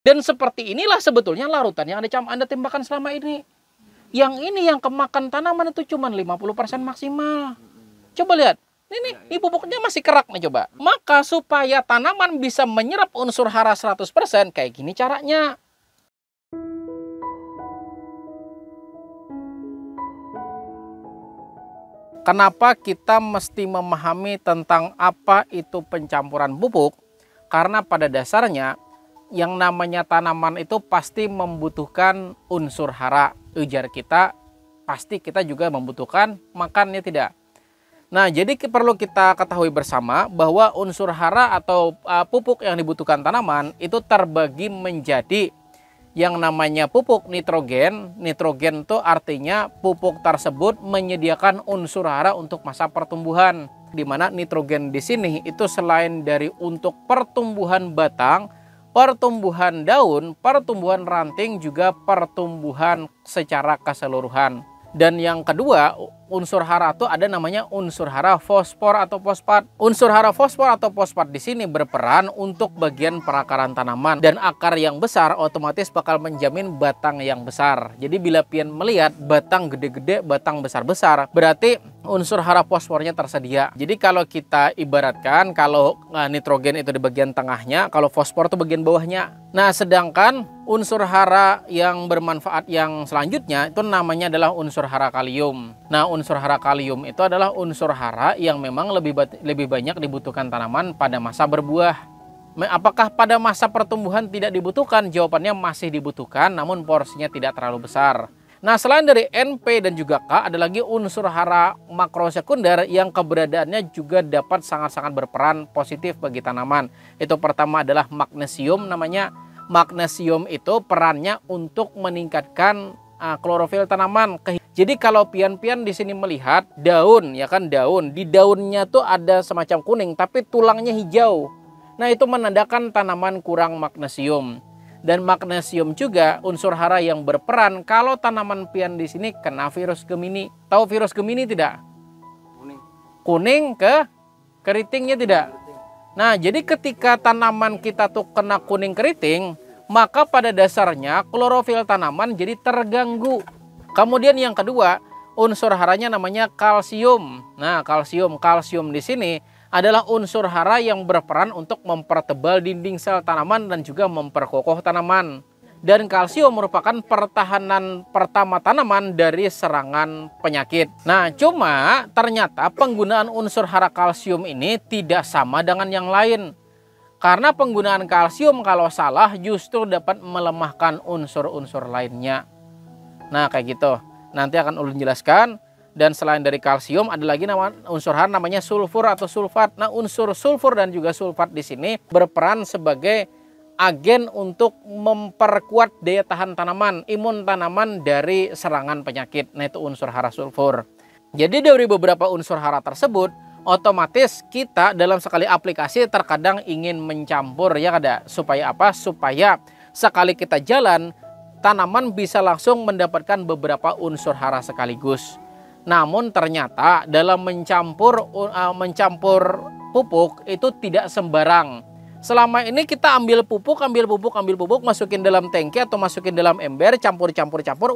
Dan seperti inilah sebetulnya larutan yang Anda tembakan selama ini. Yang ini yang kemakan tanaman itu cuma 50% maksimal. Coba lihat. Ini pupuknya masih kerak nih coba. Maka supaya tanaman bisa menyerap unsur hara 100%, kayak gini caranya. Kenapa kita mesti memahami tentang apa itu pencampuran pupuk? Karena pada dasarnya yang namanya tanaman itu pasti membutuhkan unsur hara. Ujar kita, pasti kita juga membutuhkan makannya tidak. Nah, jadi perlu kita ketahui bersama bahwa unsur hara atau pupuk yang dibutuhkan tanaman itu terbagi menjadi yang namanya pupuk nitrogen. Nitrogen itu artinya pupuk tersebut menyediakan unsur hara untuk masa pertumbuhan. Di mana nitrogen di sini itu selain dari untuk pertumbuhan batang, pertumbuhan daun, pertumbuhan ranting, juga pertumbuhan secara keseluruhan. Dan yang kedua, unsur hara itu ada namanya unsur hara fosfor atau fosfat. Unsur hara fosfor atau fosfat di sini berperan untuk bagian perakaran tanaman, dan akar yang besar otomatis bakal menjamin batang yang besar. Jadi bila pian melihat batang gede-gede, batang besar-besar, berarti unsur hara fosfornya tersedia. Jadi kalau kita ibaratkan, kalau nitrogen itu di bagian tengahnya, kalau fosfor itu bagian bawahnya. Nah, sedangkan unsur hara yang bermanfaat yang selanjutnya itu namanya adalah unsur hara kalium. Nah, unsur hara kalium itu adalah unsur hara yang memang lebih banyak dibutuhkan tanaman pada masa berbuah. Apakah pada masa pertumbuhan tidak dibutuhkan? Jawabannya masih dibutuhkan, namun porsinya tidak terlalu besar. Nah, selain dari NP dan juga K, ada lagi unsur hara makrosekunder yang keberadaannya juga dapat sangat-sangat berperan positif bagi tanaman. Itu pertama adalah magnesium namanya. Magnesium itu perannya untuk meningkatkan klorofil tanaman. Jadi kalau pian-pian di sini melihat daun, ya kan, daun, di daunnya tuh ada semacam kuning tapi tulangnya hijau. Nah, itu menandakan tanaman kurang magnesium. Dan magnesium juga unsur hara yang berperan kalau tanaman pian di sini kena virus Gemini. Tahu virus Gemini tidak? Kuning ke keritingnya tidak? Nah, jadi ketika tanaman kita tuh kena kuning keriting, maka pada dasarnya klorofil tanaman jadi terganggu. Kemudian yang kedua, unsur haranya namanya kalsium. Nah, kalsium di sini adalah unsur hara yang berperan untuk mempertebal dinding sel tanaman dan juga memperkokoh tanaman. Dan kalsium merupakan pertahanan pertama tanaman dari serangan penyakit. Nah, cuma ternyata penggunaan unsur hara kalsium ini tidak sama dengan yang lain. Karena penggunaan kalsium kalau salah justru dapat melemahkan unsur-unsur lainnya. Nah, kayak gitu. Nanti akan ulun jelaskan. Dan selain dari kalsium ada lagi unsur hara namanya sulfur atau sulfat. Nah, unsur sulfur dan juga sulfat di sini berperan sebagai agen untuk memperkuat daya tahan tanaman, imun tanaman dari serangan penyakit. Nah, itu unsur hara sulfur. Jadi dari beberapa unsur hara tersebut, otomatis kita dalam sekali aplikasi terkadang ingin mencampur, ya kada? Supaya apa? Supaya sekali kita jalan, tanaman bisa langsung mendapatkan beberapa unsur hara sekaligus. Namun ternyata dalam mencampur pupuk itu tidak sembarang. Selama ini kita ambil pupuk, masukin dalam tangki atau masukin dalam ember, campur,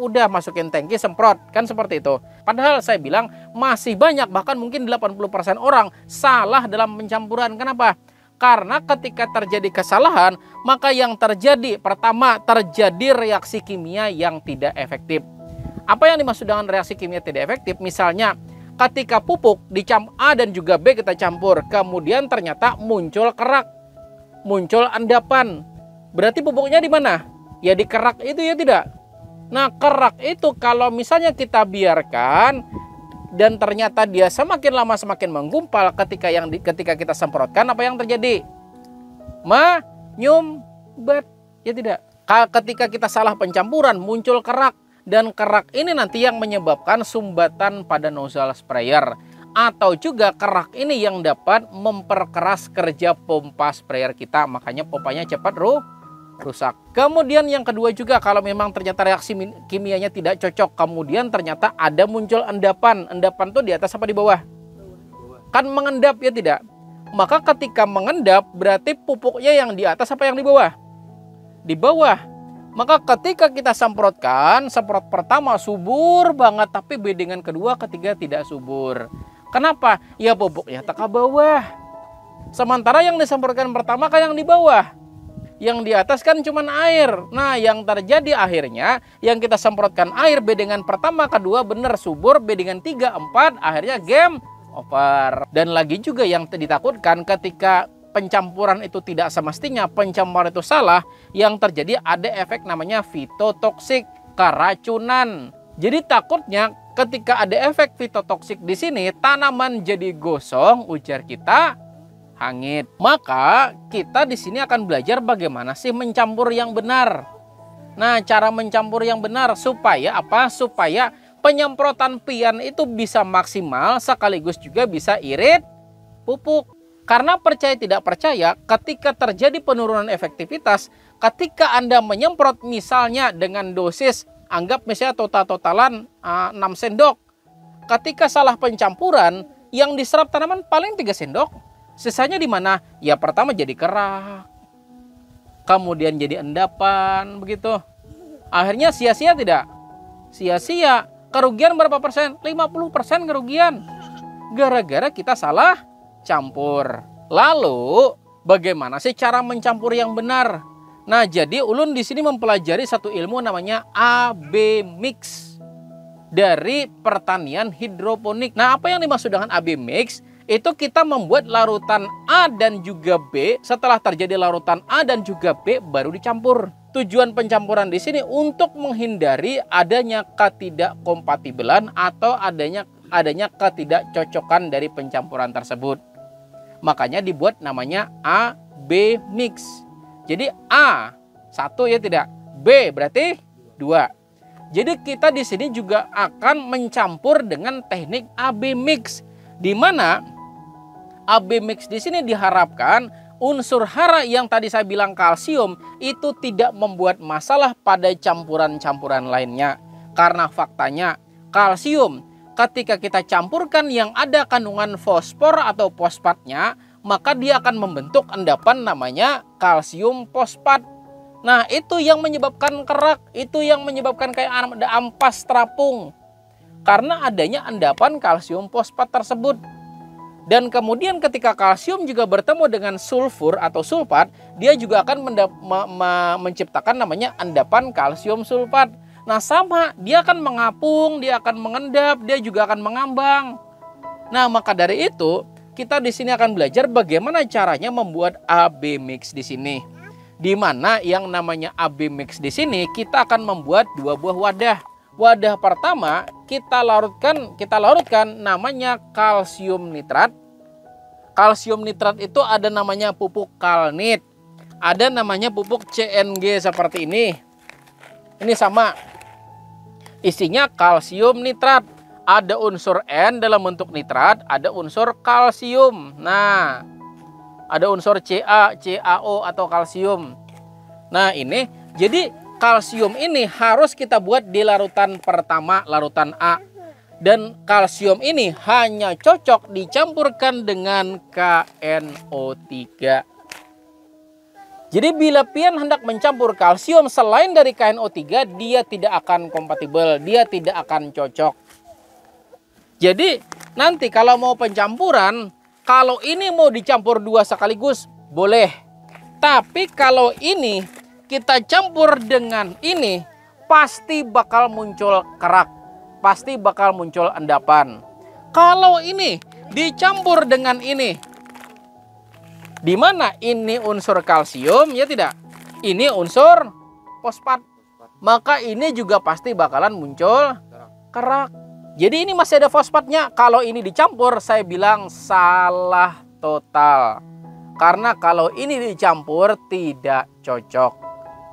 udah masukin tangki, semprot. Kan seperti itu. Padahal saya bilang masih banyak, bahkan mungkin 80% orang salah dalam pencampuran. Kenapa? Karena ketika terjadi kesalahan, maka yang terjadi, pertama, terjadi reaksi kimia yang tidak efektif. Apa yang dimaksud dengan reaksi kimia tidak efektif? Misalnya, ketika pupuk dicampur A dan juga B kita campur, kemudian ternyata muncul kerak, muncul endapan. Berarti pupuknya di mana? Ya di kerak itu, ya tidak? Nah, kerak itu kalau misalnya kita biarkan dan ternyata dia semakin lama semakin menggumpal, ketika kita semprotkan, apa yang terjadi? Menyumbat, ya tidak? Ketika kita salah pencampuran, muncul kerak. Dan kerak ini nanti yang menyebabkan sumbatan pada nozzle sprayer. Atau juga kerak ini yang dapat memperkeras kerja pompa sprayer kita. Makanya pompanya cepat rusak. Kemudian yang kedua juga, kalau memang ternyata reaksi kimianya tidak cocok, kemudian ternyata ada muncul endapan. Endapan tuh di atas apa di bawah? Kan mengendap, ya tidak? Maka ketika mengendap berarti pupuknya yang di atas apa yang di bawah? di bawah. Maka ketika kita semprotkan, semprot pertama subur banget, tapi bedengan kedua, ketiga tidak subur. Kenapa? Ya pupuknya tak ke bawah. Sementara yang disemprotkan pertama kan yang di bawah. Yang di atas kan cuma air. Nah, yang terjadi akhirnya yang kita semprotkan air bedengan pertama, kedua benar subur, bedengan 3, 4, akhirnya game over. Dan lagi juga yang ditakutkan ketika pencampuran itu tidak semestinya, pencampuran itu salah, yang terjadi ada efek namanya fitotoksik, keracunan. Jadi takutnya ketika ada efek fitotoksik di sini, tanaman jadi gosong, ujar kita hangit. Maka kita di sini akan belajar bagaimana sih mencampur yang benar. Nah, cara mencampur yang benar supaya apa? Supaya penyemprotan pian itu bisa maksimal sekaligus juga bisa irit pupuk. Karena percaya tidak percaya, ketika terjadi penurunan efektivitas, ketika Anda menyemprot misalnya dengan dosis, anggap misalnya total-totalan 6 sendok. Ketika salah pencampuran, yang diserap tanaman paling 3 sendok. Sisanya di mana? Ya pertama jadi kerak, kemudian jadi endapan, begitu. Akhirnya sia-sia tidak? Sia-sia. Kerugian berapa persen? 50% kerugian. Gara-gara kita salah campur. Lalu bagaimana sih cara mencampur yang benar? Nah, jadi ulun di sini mempelajari satu ilmu namanya AB mix dari pertanian hidroponik. Nah, apa yang dimaksud dengan AB mix? Itu kita membuat larutan A dan juga B. Setelah terjadi larutan A dan juga B baru dicampur. Tujuan pencampuran di sini untuk menghindari adanya ketidakkompatibelan atau adanya ketidakcocokan dari pencampuran tersebut. Makanya dibuat namanya AB mix. Jadi A 1 ya tidak, B berarti 2. Jadi kita di sini juga akan mencampur dengan teknik AB mix, di mana AB mix di sini diharapkan unsur hara yang tadi saya bilang kalsium itu tidak membuat masalah pada campuran-campuran lainnya. Karena faktanya kalsium ketika kita campurkan yang ada kandungan fosfor atau fosfatnya, maka dia akan membentuk endapan namanya kalsium fosfat. Nah, itu yang menyebabkan kerak, itu yang menyebabkan kayak ada ampas terapung. Karena adanya endapan kalsium fosfat tersebut. Dan kemudian ketika kalsium juga bertemu dengan sulfur atau sulfat, dia juga akan menciptakan namanya endapan kalsium sulfat. Nah, sama, dia akan mengapung, dia akan mengendap, dia juga akan mengambang. Nah, maka dari itu, kita di sini akan belajar bagaimana caranya membuat AB mix di sini. Di mana yang namanya AB mix di sini, kita akan membuat 2 buah wadah. Wadah pertama kita larutkan namanya kalsium nitrat. Kalsium nitrat itu ada namanya pupuk kalnit, ada namanya pupuk CNG seperti ini. Ini sama. Isinya kalsium nitrat. Ada unsur N dalam bentuk nitrat, ada unsur kalsium. Nah, ada unsur Ca, CaO atau kalsium. Nah, ini jadi kalsium ini harus kita buat di larutan pertama, larutan A. Dan kalsium ini hanya cocok dicampurkan dengan KNO3. Jadi bila pian hendak mencampur kalsium selain dari KNO3, dia tidak akan kompatibel, dia tidak akan cocok. Jadi nanti kalau mau pencampuran, kalau ini mau dicampur 2 sekaligus, boleh. Tapi kalau ini kita campur dengan ini, pasti bakal muncul kerak, pasti bakal muncul endapan. Kalau ini dicampur dengan ini, di mana ini unsur kalsium, ya tidak? Ini unsur fosfat. Maka ini juga pasti bakalan muncul kerak. Jadi ini masih ada fosfatnya. Kalau ini dicampur, saya bilang salah total. Karena kalau ini dicampur tidak cocok.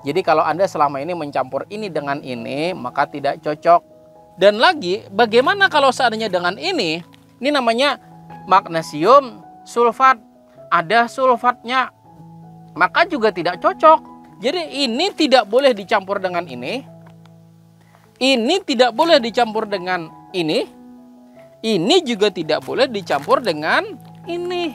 Jadi kalau Anda selama ini mencampur ini dengan ini, maka tidak cocok. Dan lagi, bagaimana kalau seandainya dengan ini namanya magnesium sulfat. Ada sulfatnya, maka juga tidak cocok. Jadi ini tidak boleh dicampur dengan ini tidak boleh dicampur dengan ini juga tidak boleh dicampur dengan ini.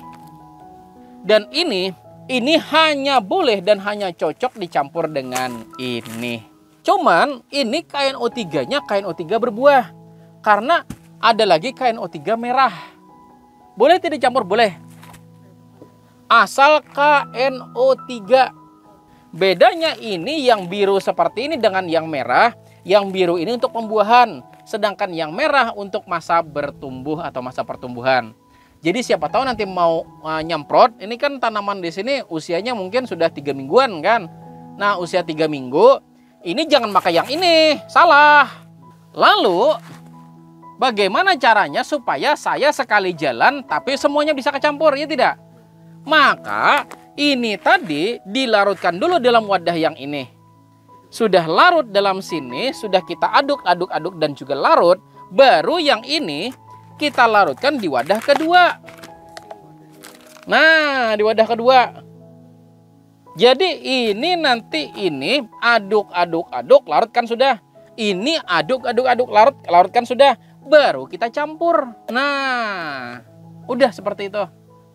Dan ini Ini hanya boleh dan hanya cocok dicampur dengan ini. Cuman ini KNO3-nya KNO3 berbuah. Karena ada lagi KNO3 merah. Boleh tidak dicampur? Boleh. Asal KNO3. Bedanya ini yang biru seperti ini dengan yang merah. Yang biru ini untuk pembuahan. Sedangkan yang merah untuk masa bertumbuh atau masa pertumbuhan. Jadi siapa tahu nanti mau nyemprot, ini kan tanaman di sini usianya mungkin sudah 3 mingguan kan. Nah usia 3 minggu, ini jangan pakai yang ini, salah. Lalu bagaimana caranya supaya saya sekali jalan tapi semuanya bisa kecampur, ya tidak? Maka ini tadi dilarutkan dulu dalam wadah yang ini. Sudah larut dalam sini, sudah kita aduk-aduk dan juga larut, baru yang ini kita larutkan di wadah kedua. Nah, di wadah kedua. Jadi ini nanti ini aduk-aduk, larutkan sudah. Ini aduk-aduk, larutkan sudah. Baru kita campur. Nah, udah seperti itu.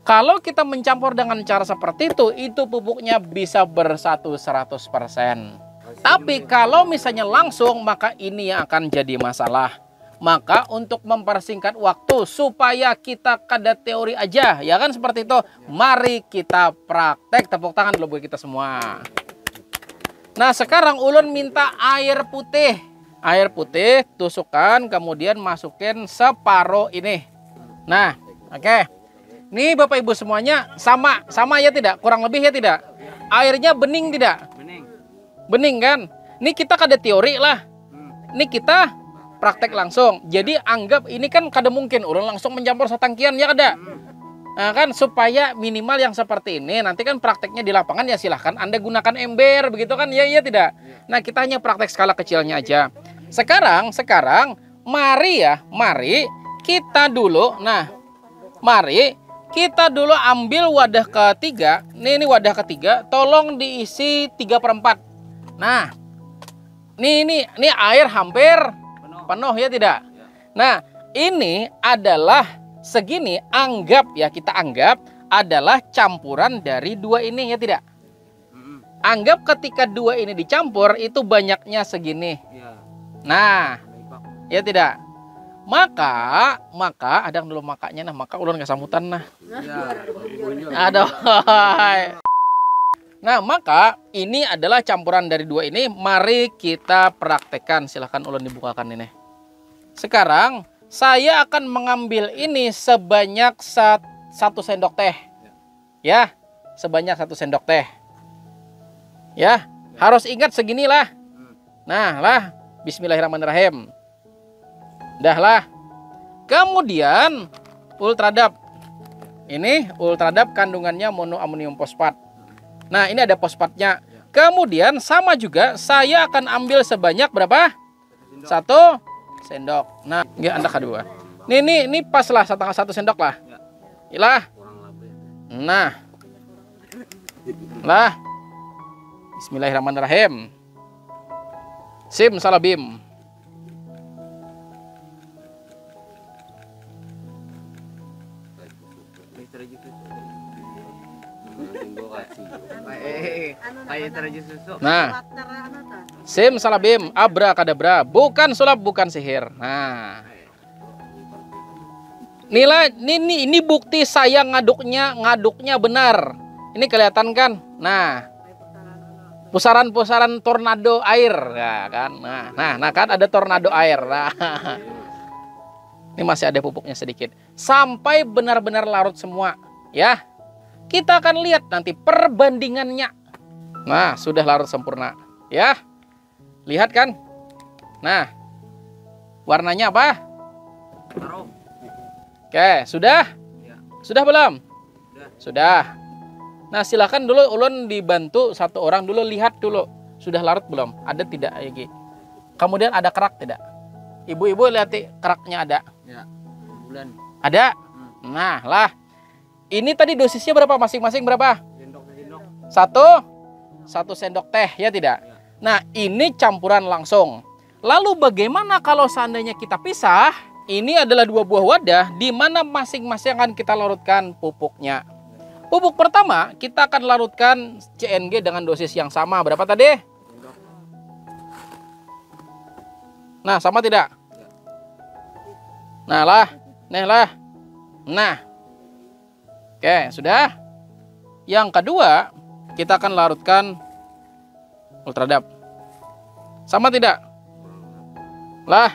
Kalau kita mencampur dengan cara seperti itu pupuknya bisa bersatu 100%. Tapi kalau misalnya langsung, maka ini yang akan jadi masalah. Maka untuk mempersingkat waktu supaya kita kada teori aja, ya kan seperti itu. Mari kita praktek. Tepuk tangan dulu buat kita semua. Nah sekarang ulun minta air putih. Air putih tusukkan, kemudian masukin separuh ini. Nah oke. Nih Bapak Ibu semuanya sama ya tidak? Kurang lebih ya tidak? Airnya bening tidak? Bening kan? Ini kita kada teori lah. Ini kita praktek langsung. Jadi anggap ini kan kada mungkin ulun langsung mencampur setangkian, ya kada. Nah, kan supaya minimal yang seperti ini nanti kan prakteknya di lapangan ya silahkan Anda gunakan ember begitu kan, ya tidak. Nah kita hanya praktek skala kecilnya aja. Sekarang mari kita dulu. Nah mari kita dulu ambil wadah ketiga. Ini wadah ketiga, tolong diisi 3/4. Nah ini air hampir penuh, ya tidak? Nah ini adalah segini, kita anggap adalah campuran dari dua ini, ya tidak? Anggap ketika dua ini dicampur itu banyaknya segini. Nah ya tidak? Maka ada yang dulu makanya, nah maka ulun kesambutan nah. Aduh. Nah maka ini adalah campuran dari dua ini. Mari kita praktekkan. Silahkan ulun dibukakan ini. Sekarang saya akan mengambil ini sebanyak 1 sendok teh. Ya, sebanyak 1 sendok teh. Ya, harus ingat seginilah. Nah lah, bismillahirrahmanirrahim. Dah lah. Kemudian ultradap. Ini ultradap kandungannya monoamonium fosfat. Nah ini ada fosfatnya. Kemudian sama juga saya akan ambil sebanyak berapa? 1 sendok. Nah, ya Anda kedua. Ini pas lah 1 sendok lah. Ilah. Nah. Lah. Bismillahirrahmanirrahim. Sim salabim. Nah, sim salabim, abrakadabra, bukan sulap, bukan sihir. Nah, ini bukti saya ngaduknya benar. Ini kelihatan kan? Nah, pusaran-pusaran tornado air, ya kan? Nah kan ada tornado air. Nah, ini masih ada pupuknya sedikit. Sampai benar-benar larut semua, ya. Kita akan lihat nanti perbandingannya. Nah, sudah larut sempurna. Ya, lihat kan? Nah, warnanya apa? Oke, sudah? Sudah belum? Sudah. Nah, silakan dulu ulun dibantu satu orang dulu, lihat dulu. Sudah larut belum? Ada tidak? Kemudian ada kerak tidak? Ibu-ibu lihat keraknya ada? Ya, bulan. Ada? Nah, lah. Ini tadi dosisnya berapa? Masing-masing berapa? Satu sendok teh, ya tidak? Ya. Nah, ini campuran langsung. Lalu bagaimana kalau seandainya kita pisah? Ini adalah 2 buah wadah di mana masing-masing akan kita larutkan pupuknya. Bubuk pertama kita akan larutkan CNG dengan dosis yang sama. Berapa tadi? Nah, sama tidak? Nah lah, nih lah. Nah, oke, sudah. Yang kedua, kita akan larutkan Ultradap. Sama tidak? Lah.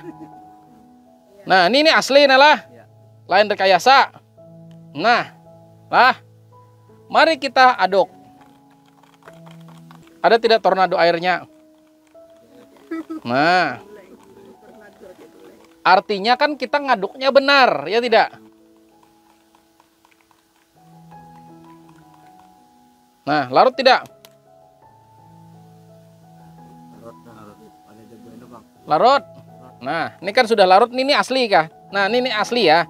Nah, ini asli nah lah. Lain rekayasa. Nah, lah. Mari kita aduk. Ada tidak tornado airnya? Nah. Artinya kan kita ngaduknya benar, ya tidak? Nah, larut tidak? Larut. Nah, ini kan sudah larut, ini asli kah? Nah, ini asli ya.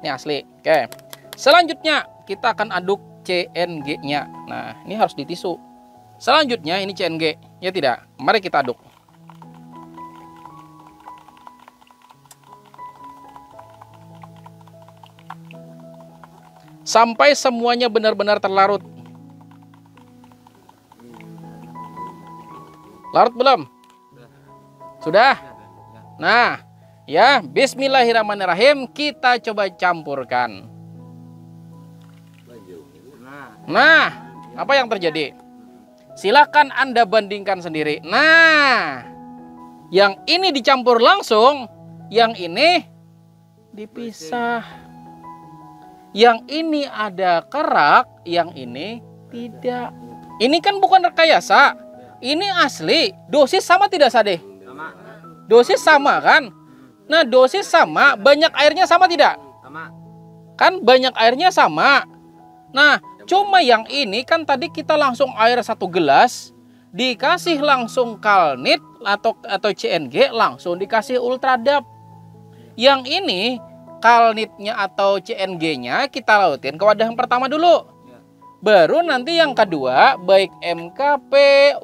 Ini asli. Oke. Selanjutnya, kita akan aduk CNG-nya. Nah, ini harus ditisu. Selanjutnya, ini CNG. Ya tidak? Mari kita aduk. Sampai semuanya benar-benar terlarut. Larut belum? Sudah? Nah, ya, bismillahirrahmanirrahim, kita coba campurkan. Nah, apa yang terjadi? Silakan Anda bandingkan sendiri. Nah, yang ini dicampur langsung, yang ini dipisah. Yang ini ada kerak, yang ini tidak. Ini kan bukan rekayasa. Ini asli. Dosis sama tidak, Sade? Sama. Dosis sama kan? Nah, dosis sama, banyak airnya sama tidak? Sama. Kan banyak airnya sama. Nah, cuma yang ini kan tadi kita langsung air 1 gelas, dikasih langsung Kalnit atau CNG, langsung dikasih Ultradap. Yang ini Kalnitnya atau CNG-nya kita lautin ke wadah yang pertama dulu. Baru nanti yang kedua, baik MKP,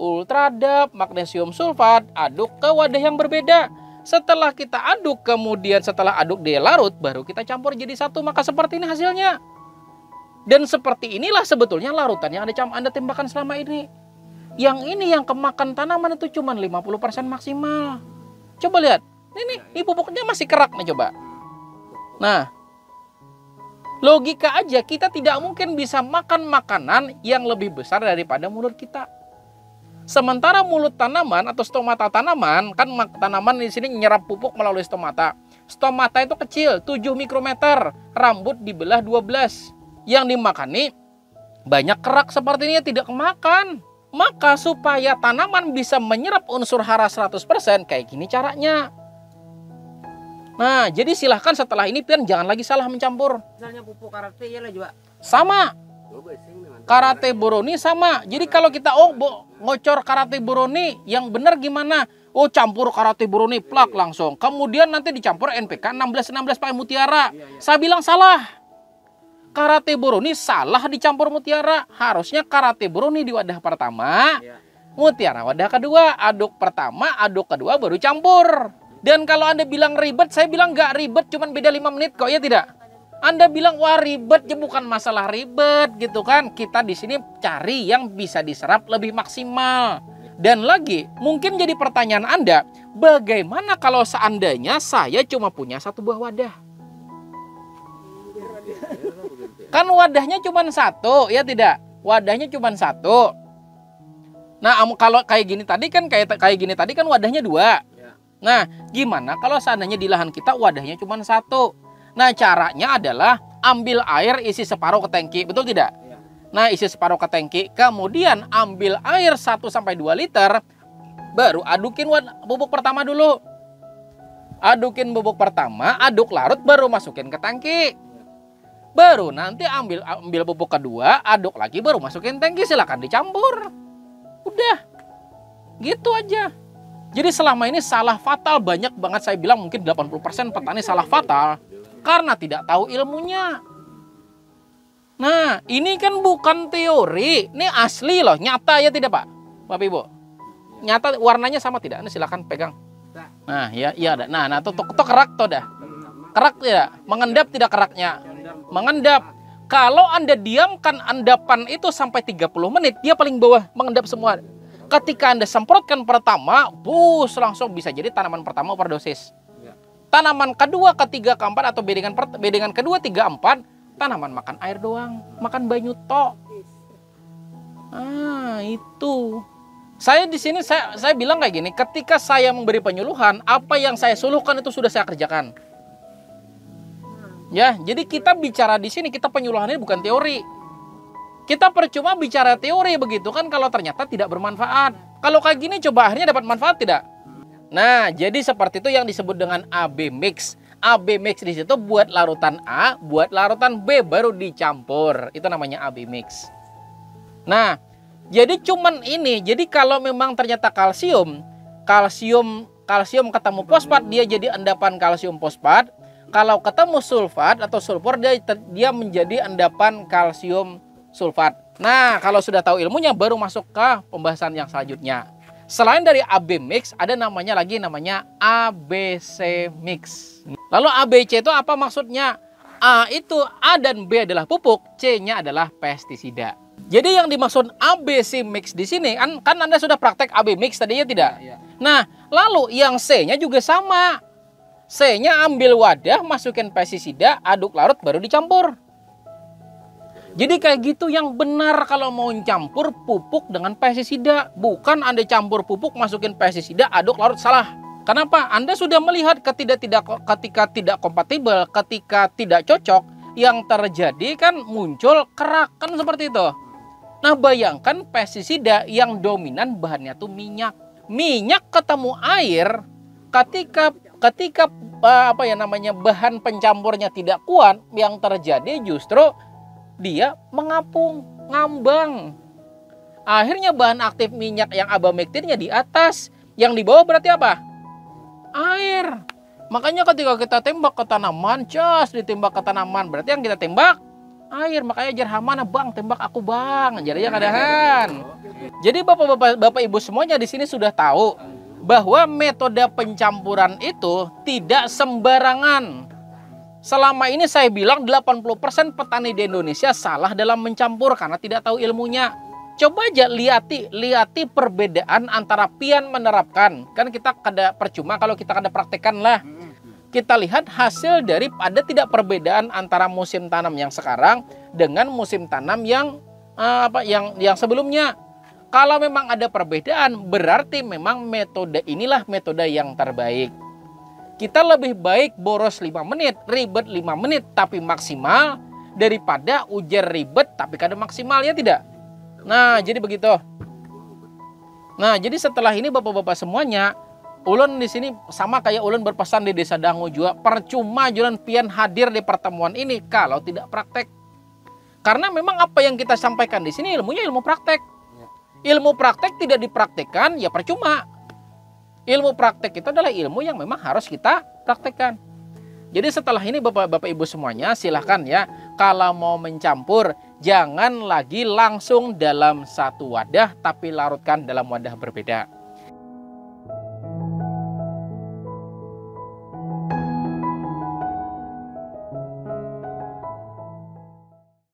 Ultradap, magnesium sulfat, aduk ke wadah yang berbeda. Setelah kita aduk, kemudian setelah aduk dia larut, baru kita campur jadi satu. Maka seperti ini hasilnya. Dan seperti inilah sebetulnya larutan yang Anda tembakan selama ini. Yang ini yang kemakan tanaman itu cuma 50% maksimal. Coba lihat. Ini pupuknya masih kerak nih, coba. Nah, logika aja kita tidak mungkin bisa makan makanan yang lebih besar daripada mulut kita. Sementara mulut tanaman atau stomata tanaman, kan tanaman di sini menyerap pupuk melalui stomata. Stomata itu kecil, 7 mikrometer, rambut dibelah 12. Yang dimakani banyak kerak seperti ini tidak kemakan. Maka supaya tanaman bisa menyerap unsur hara 100%, kayak gini caranya. Nah, jadi silahkan setelah ini pian jangan lagi salah mencampur. Misalnya pupuk karate ya lah juga. Sama. Karate boroni sama. Jadi kalau kita ngocor karate boroni, yang benar gimana? Oh, campur karate boroni plak langsung. Kemudian nanti dicampur NPK 16 pakai mutiara. Saya bilang salah. Karate boroni salah dicampur mutiara. Harusnya karate boroni di wadah pertama, mutiara wadah kedua. Aduk pertama, aduk kedua baru campur. Dan kalau Anda bilang ribet, saya bilang nggak ribet, cuman beda 5 menit kok, ya tidak? Anda bilang wah ribet, ya bukan masalah ribet gitu kan. Kita di sini cari yang bisa diserap lebih maksimal. Dan lagi, mungkin jadi pertanyaan Anda, bagaimana kalau seandainya saya cuma punya 1 buah wadah? Kan wadahnya cuma 1, ya tidak? Wadahnya cuma 1. Nah, kalau kayak gini tadi kan wadahnya 2. Nah, gimana kalau seandainya di lahan kita wadahnya cuma 1? Nah, caranya adalah ambil air isi separuh ke tangki, betul tidak? Nah, isi separuh ke tangki, kemudian ambil air 1-2 liter, baru adukin bubuk pertama dulu. Adukin bubuk pertama, aduk larut, baru masukin ke tangki. Baru nanti ambil bubuk kedua, aduk lagi, baru masukin tangki, silakan dicampur. Udah, gitu aja. Jadi selama ini salah fatal banyak banget, saya bilang mungkin 80% petani salah fatal karena tidak tahu ilmunya. Nah, ini kan bukan teori, ini asli loh, nyata ya tidak Pak? Bapak Ibu? Nyata warnanya sama tidak? Ini silakan pegang. Nah, ya ada. Nah, tuh kerak tuh dah. Kerak tidak? Mengendap tidak keraknya? Mengendap. Kalau Anda diamkan endapan itu sampai 30 menit, dia paling bawah mengendap semua. Ketika Anda semprotkan pertama, bus langsung bisa jadi tanaman pertama overdosis. Tanaman kedua, ketiga, keempat atau bedengan kedua, tiga, empat, tanaman makan air doang, makan banyu tok. Itu. Saya di sini saya bilang kayak gini, ketika saya memberi penyuluhan, apa yang saya suluhkan itu sudah saya kerjakan. Ya, jadi kita bicara di sini, kita penyuluhannya bukan teori. Kita percuma bicara teori begitu kan kalau ternyata tidak bermanfaat. Kalau kayak gini coba akhirnya dapat manfaat tidak? Nah, jadi seperti itu yang disebut dengan AB mix. AB mix di situ buat larutan A, buat larutan B baru dicampur. Itu namanya AB mix. Nah, jadi cuman ini. Jadi kalau memang ternyata kalsium ketemu fosfat, dia jadi endapan kalsium fosfat. Kalau ketemu sulfat atau sulfur, dia menjadi endapan kalsium sulfat. Nah, kalau sudah tahu ilmunya baru masuk ke pembahasan yang selanjutnya. Selain dari AB mix, ada namanya ABC mix. Lalu ABC itu apa maksudnya? A itu A dan B adalah pupuk, C-nya adalah pestisida. Jadi yang dimaksud ABC mix di sini kan Anda sudah praktek AB mix tadinya tidak? Iya. Nah, lalu yang C-nya juga sama. C-nya ambil wadah, masukin pestisida, aduk larut baru dicampur. Jadi kayak gitu yang benar kalau mau campur pupuk dengan pestisida. Bukan Anda campur pupuk, masukin pestisida, aduk larut, salah. Kenapa? Anda sudah melihat ketika tidak kompatibel, ketika tidak cocok, yang terjadi kan muncul kerak, kan seperti itu. Nah, bayangkan pestisida yang dominan bahannya tuh minyak. Minyak ketemu air, ketika bahan pencampurnya tidak kuat, yang terjadi justru dia mengapung, ngambang. Akhirnya bahan aktif minyak yang abamektinnya di atas, yang di bawah berarti apa? Air. Makanya ketika kita tembak ke tanaman, ditembak ke tanaman, berarti yang kita tembak air. Makanya jar mana bang, tembak aku bang, jadinya kadahan. Jadi bapak ibu semuanya di sini sudah tahu bahwa metode pencampuran itu tidak sembarangan. Selama ini saya bilang 80% petani di Indonesia salah dalam mencampur karena tidak tahu ilmunya. Coba aja lihati perbedaan antara pian menerapkan. Kan kita kada percuma kalau kita kada praktekkan lah. Kita lihat hasil dari ada tidak perbedaan antara musim tanam yang sekarang dengan musim tanam yang sebelumnya. Kalau memang ada perbedaan, berarti memang metode inilah metode yang terbaik. Kita lebih baik boros 5 menit, ribet 5 menit, tapi maksimal, daripada ujar ribet, tapi kadang maksimal, ya tidak? Nah, jadi begitu. Nah, jadi setelah ini bapak-bapak semuanya, ulun di sini sama kayak ulun berpesan di Desa Dangu juga, percuma jualan pian hadir di pertemuan ini kalau tidak praktek. Karena memang apa yang kita sampaikan di sini ilmunya ilmu praktek. Ilmu praktek tidak dipraktekkan, ya percuma. Ilmu praktek itu adalah ilmu yang memang harus kita praktekkan. Jadi setelah ini bapak-bapak ibu semuanya silahkan ya, kalau mau mencampur jangan lagi langsung dalam satu wadah, tapi larutkan dalam wadah berbeda.